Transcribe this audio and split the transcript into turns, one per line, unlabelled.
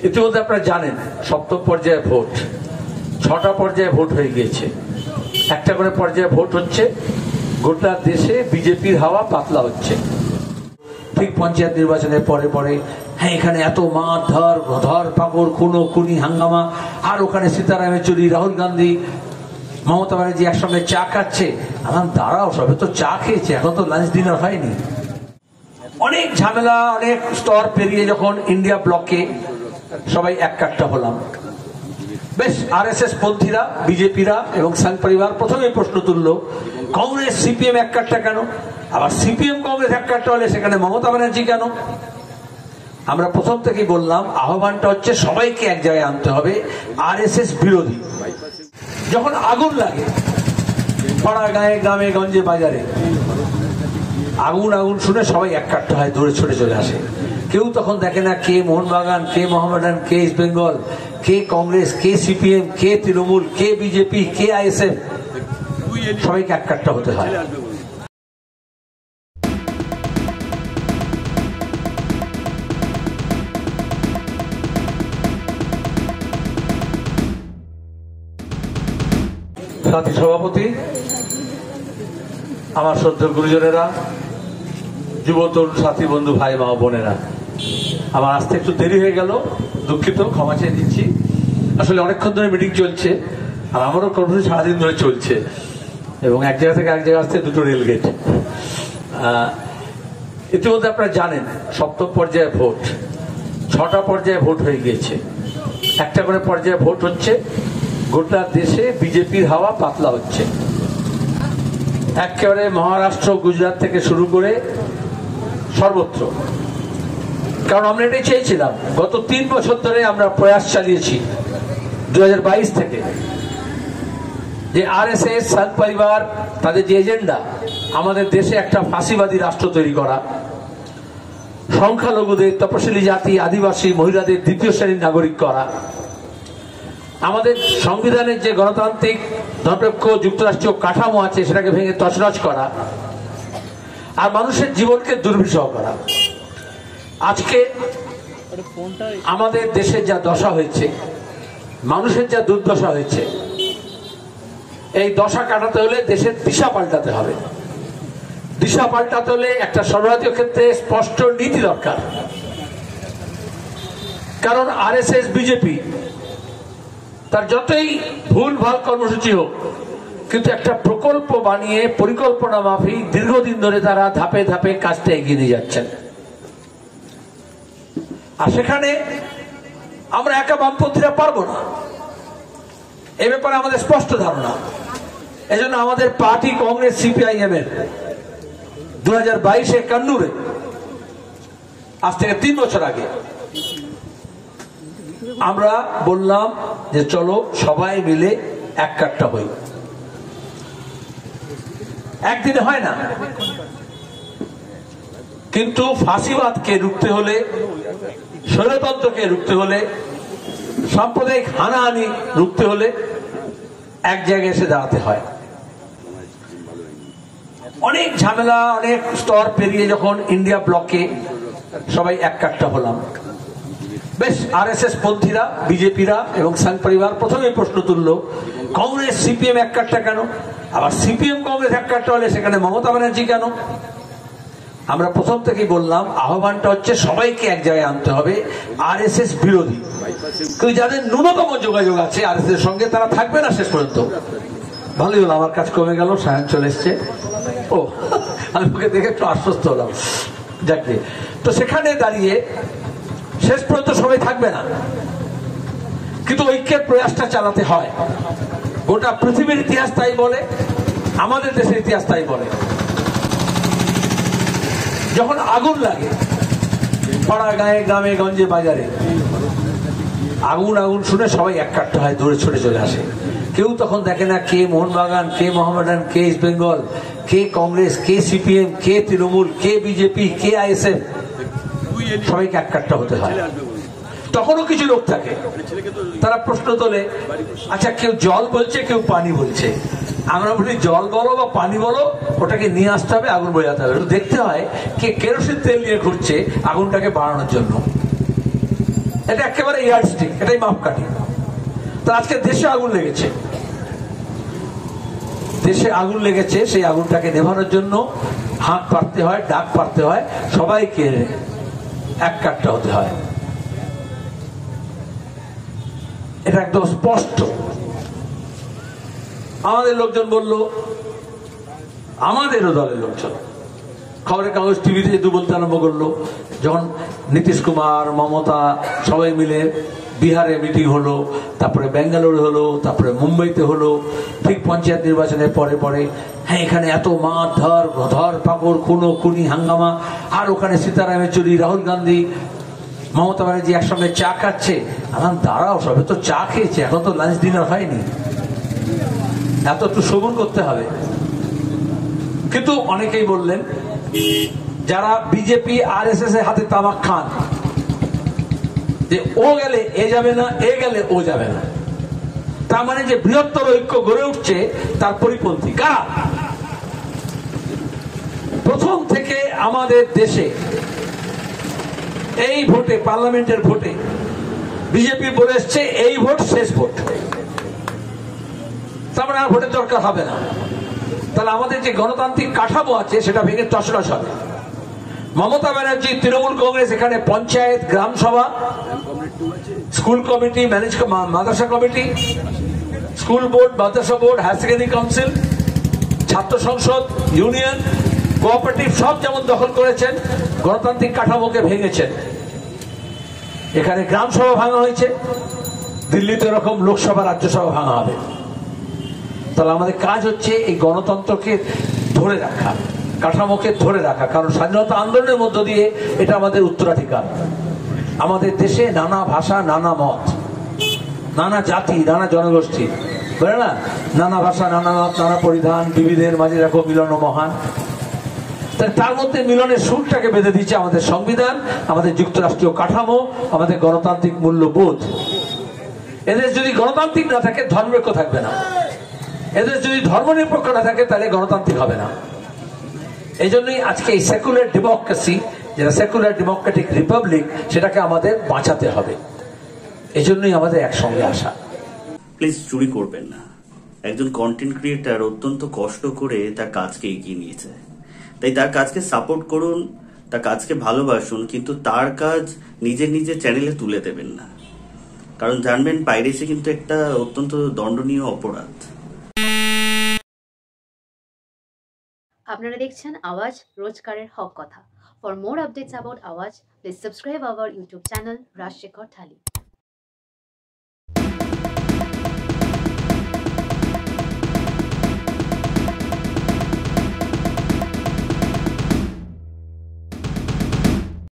ইতিমধ্যে আপনারা জানেন সপ্তম পর্যায়ে ভোট, 6টা পর্যায়ে ভোট হয়ে গিয়েছে। একটা করে পর্যায়ে ভোট হচ্ছে। গোটা দেশে বিজেপির হাওয়া পাতলা হচ্ছে। ঠিক পঞ্চায়েত নির্বাচনের পরে পরে হ্যাঁ এখানে এত মার ধর পাকড় খুনি হাঙ্গামা, আর ওখানে সীতারাম ইয়েচুরি, রাহুল গান্ধী, মমতা ব্যানার্জি একসঙ্গে চা খাচ্ছে। আমার দাঁড়াও, সবে তো চা খেয়েছে, এখন তো লাঞ্চ ডিনার হয়নি। অনেক ঝামেলা, অনেক স্তর পেরিয়ে যখন ইন্ডিয়া ব্লকে সবাই এক কাট্টা হলাম, বেশ আরএসএস পন্থীরা, বিজেপিরা এবং সংঘ পরিবার প্রথমে প্রশ্ন তুলল, কংগ্রেস সিপিএম এক কাট্টা কেন? আবার সিপিএম কংগ্রেস এক কাট্টা হলে সেখানে মমতা ব্যানার্জি কেন? আমরা প্রথম থেকেই বললাম আহ্বানটা হচ্ছে সবাইকে এক জায়গায় আনতে হবে, আরএসএস বিরোধী। যখন আগুন লাগে পাড়া গায়ে, গ্রামে গঞ্জে, বাজারে, আগুন শুনে সবাই এক কাট্টা হয়, দৌড়ে ছুটে চলে আসে। কেউ তখন দেখে না কে মোহনবাগান, কে মোহামেডান, কে ইস্ট বেঙ্গল, কে কংগ্রেস, কে সিপিএম, কে তৃণমূল, কে বিজেপি, কে আইএসএফ। সবাইকে এক কাট্টা হতে হয়। সাথী সভাপতি, আমার শ্রদ্ধেয় গুরুজনেরা, যুব তরুণ সাথী বন্ধু ভাই মা বোনেরা, আমার আসতে একটু দেরি হয়ে গেল, দুঃখিত, ক্ষমা চেয়ে দিচ্ছি। আসলে অনেকক্ষণ ধরে মিটিং চলছে, আর আমারও কর্মসূচি সারাদিন ধরে চলছে, এবং এক জায়গা থেকে এক জায়গায় আসতে দুটো রেলগেট। ইতিমধ্যে আপনারা জানেন সপ্তম পর্যায়ে ভোট, 6টা পর্যায়ে ভোট হয়ে গিয়েছে। একটা করে পর্যায়ে ভোট হচ্ছে। গোটা দেশে বিজেপির হাওয়া পাতলা হচ্ছে। একেবারে মহারাষ্ট্র, গুজরাট থেকে শুরু করে সর্বত্র। কারণ আমরা এটাই চেয়েছিলাম, গত 3 বছর ধরে আমরা প্রয়াস চালিয়েছি 2022 থেকে, যে আরএসএস, সংঘ পরিবার, তাদের যে এজেন্ডা, আমাদের দেশে একটা ফাঁসিবাদী রাষ্ট্র তৈরি করা, সংখ্যালঘুদের, তপশিলি জাতি, আদিবাসী, মহিলাদের দ্বিতীয় শ্রেণীর নাগরিক করা, আমাদের সংবিধানের যে গণতান্ত্রিক ধর্মনিরপেক্ষ যুক্তরাষ্ট্রীয় কাঠামো আছে সেটাকে ভেঙে তছনছ করা, আর মানুষের জীবনকে দুর্বিষহ করা। আজকে আমাদের দেশের যা দশা হয়েছে, মানুষের যা দুর্দশা হয়েছে, এই দশা কাটাতে হলে দেশের দিশা পাল্টাতে হবে। দিশা পাল্টাতে হলে একটা সর্বভারতীয় ক্ষেত্রে স্পষ্ট নীতি দরকার। কারণ আরএসএস, বিজেপি তার যতই ভুল ভাল কর্মসূচি হোক, কিন্তু একটা প্রকল্প বানিয়ে পরিকল্পনা মাফিক দীর্ঘদিন ধরে তারা ধাপে ধাপে কাজটা এগিয়ে নিয়ে যাচ্ছেন। আর সেখানে আমরা একা বামপন্থীরা পারবো না, এ ব্যাপারে আমাদের স্পষ্ট ধারণা। এজন্য আমাদের পার্টি কংগ্রেস, সিপিআইএম এর 2022-এ কান্নুরে, আজ থেকে 3 বছর আগে আমরা বললাম যে চলো সবাই মিলে এক কাট্টা হই। একদিনে হয় না, কিন্তু ফাঁসিবাদকে রুখতে হলে, স্বৈরতন্ত্রকে রুখতে হলে, সাম্প্রদায়িক হানাহানি রুখতে হলে এক জায়গায় এসে দাঁড়াতে হয়। অনেক ঝামেলা, অনেক স্তর পেরিয়ে যখন ইন্ডিয়া ব্লকে সবাই এক কাট্টা হলাম, বেশ আরএসএস পন্থীরা, বিজেপিরা এবং সংঘ পরিবার প্রথমে প্রশ্ন তুলল, কংগ্রেস সিপিএম এক কাট্টা কেন? আবার সিপিএম কংগ্রেস এক কাট্টা হলে সেখানে মমতা ব্যানার্জি কেন? আমরা প্রথম থেকেই বললাম আহ্বানটা হচ্ছে সবাইকে এক জায়গায় আনতে হবে, আরএসএস বিরোধী। কিন্তু যাদের ন্যূনতম যোগাযোগ আছে আরএসএস এর সঙ্গে, তারা থাকবে না শেষ পর্যন্ত। ভালোই হলো, আমার কাজ কমে গেল, সায়ন চলে এসছে। ও, আমি ওকে দেখে একটু আশ্বস্ত হলাম। যাকে তো সেখানে দাঁড়িয়ে শেষ পর্যন্ত সবাই থাকবে না, কিন্তু ঐক্যের প্রয়াসটা চালাতে হয়। গোটা পৃথিবীর ইতিহাস তাই বলে, আমাদের দেশের ইতিহাস তাই বলে। যখন আগুন লাগে পাড়া গায়ে, গ্রামে গঞ্জে, বাজারে, আগুন শুনে সবাই এক কাট্টা হয়, দৌড়ে ছুটে চলে আসে। কেউ তখন দেখে না কে মোহনবাগান, কে মোহামেডান, কে ইস্ট বেঙ্গল, কে কংগ্রেস, কে সিপিএম, কে তৃণমূল, কে বিজেপি, কে আইএসএফ। সবাইকে এক কাট্টা হতে হয়। তখনও কিছু লোক থাকে, তারা প্রশ্ন তোলে, আচ্ছা কেউ জল বলছে, কেউ পানি বলছে। আমরা বলি জল বলো বা পানি বলো, ওটাকে নিয়ে আসতে হবে, আগুন বোঝাতে হবে। দেখতে হয় কে কেরোসিন তেল নিয়ে ঘুরছে আগুনটাকে বাড়ানোর জন্য। এটা একেবারে ইয়ার্ডস্টিক, এটাই মাপকাঠি। তা আজকে দেশে আগুন লেগেছে, দেশে আগুন লেগেছে, সেই আগুনটাকে নেভানোর জন্য হাত পাততে হয়, ডাক পাততে হয়, সবাইকে এক কাট্টা হতে হয়। এটা একদম স্পষ্ট। আমাদের লোকজন বলল, আমাদেরও দলের লোকজন খবরের কাগজ টিভিতে যেহেতু বলতে আরম্ভ করলো, যখন নীতিশ কুমার, মমতা সবাই মিলে বিহারে মিটিং হলো, তারপরে বেঙ্গালুরু হলো, তারপরে মুম্বাইতে হলো, ঠিক পঞ্চায়েত নির্বাচনের পরে পরে, হ্যাঁ এখানে এত মার ধর পাকড়, খুনো খুনি হাঙ্গামা, আর ওখানে সীতারাম ইয়েচুরি, রাহুল গান্ধী, মমতা ব্যানার্জি একসঙ্গে চা খাচ্ছে। আমার দাঁড়াও, সবে তো চা খেয়েছে, এখন তো লাঞ্চ ডিনার হয়নি, এত একটু শগুন করতে হবে। কিন্তু অনেকেই বললেন, যারা বিজেপি RSS এর হাতে তামাক খান, যে ও গেলে এ যাবে না, এ গেলে ও যাবে না, তার মানে যে বৃহত্তর ঐক্য গড়ে উঠছে তার পরিপন্থী কারা? প্রথম থেকে আমাদের দেশে এই ভোটে, পার্লামেন্টের ভোটে বিজেপি বলে এসছে এই ভোট শেষ ভোট, তার মানে আর ভোটের দরকার হবে না। তাহলে আমাদের যে গণতান্ত্রিক কাঠামো আছে সেটা ভেঙে তছনছ হবে। মমতা ব্যানার্জি, তৃণমূল কংগ্রেস এখানে পঞ্চায়েত, গ্রাম সভা, স্কুল কমিটি, মাদ্রাসা কমিটি, স্কুল বোর্ড, মাদ্রাসা বোর্ড, হায়ার সেকেন্ডারি কাউন্সিল, ছাত্র সংসদ, ইউনিয়ন, কোঅপারেটিভ সব যেমন দখল করেছেন, গণতান্ত্রিক কাঠামোকে ভেঙেছেন। এখানে গ্রাম সভা ভাঙা হয়েছে, দিল্লিতে এরকম লোকসভা, রাজ্যসভা ভাঙা হবে। তাহলে আমাদের কাজ হচ্ছে এই গণতন্ত্রকে ধরে রাখা, কাঠামোকে ধরে রাখা, কারণ স্বাধীনতা আন্দোলনের মধ্য দিয়ে এটা আমাদের উত্তরাধিকার। আমাদের দেশে নানা ভাষা, নানা মত, নানা জাতি, নানা জনগোষ্ঠী, বলে না, নানা ভাষা, নানা মত, নানা পরিধান, বিবিধের মাঝে রাখো মিলন মহান। তার মধ্যে মিলনের সুরটাকে বেঁধে দিচ্ছে আমাদের সংবিধান, আমাদের যুক্তরাষ্ট্রীয় কাঠামো, আমাদের গণতান্ত্রিক মূল্যবোধ। এদের যদি গণতান্ত্রিক না থাকে, ধর্মনিরপেক্ষ থাকবে না। এদের যদি ধর্মনিরপেক্ষ না থাকে, তাহলে গণতান্ত্রিক হবে না। এই জন্যই আজকে এই সেকুলার ডেমোক্রেসি, যেটা সেকুলার ডেমোক্রেটিক রিপাবলিক, সেটাকে আমাদের বাঁচাতে হবে। এই জন্যই আমাদের একসঙ্গে আসা।
প্লিজ চুরি করবেন না। একজন কন্টেন্ট ক্রিয়েটার অত্যন্ত কষ্ট করে তার কাজকে এগিয়ে নিয়েছে, তাই তার কাজকে সাপোর্ট করুন, তার কাজকে ভালোবাসুন, কিন্তু তার কাজ নিজের চ্যানেলে তুলে দেবেন না। কারণ জানবেন, পাইরেসি কিন্তু একটা অত্যন্ত দণ্ডনীয় অপরাধ।
আপনারা দেখছেন আওয়াজ, রোজকারের হক কথা। For more updates about Awaaz, please subscribe our YouTube channel Rajshekhar thali.